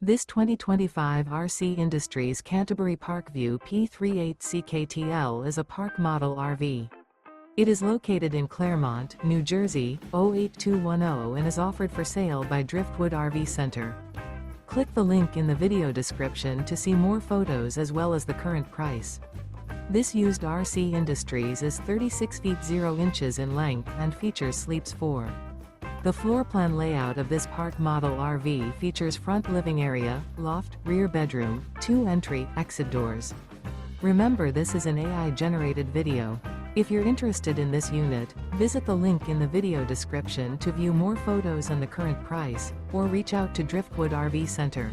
This 2025 RC Industries Canterbury Parkview P38CKTL is a park model RV. It is located in Clermont, New Jersey, 08210 and is offered for sale by Driftwood RV Center. Click the link in the video description to see more photos as well as the current price. This used RC Industries is 36 feet 0 inches in length and features sleeps 4. The floor plan layout of this park model RV features front living area, loft, rear bedroom, 2 entry/exit doors. Remember, this is an AI-generated video. If you're interested in this unit, visit the link in the video description to view more photos and the current price, or reach out to Driftwood RV Center.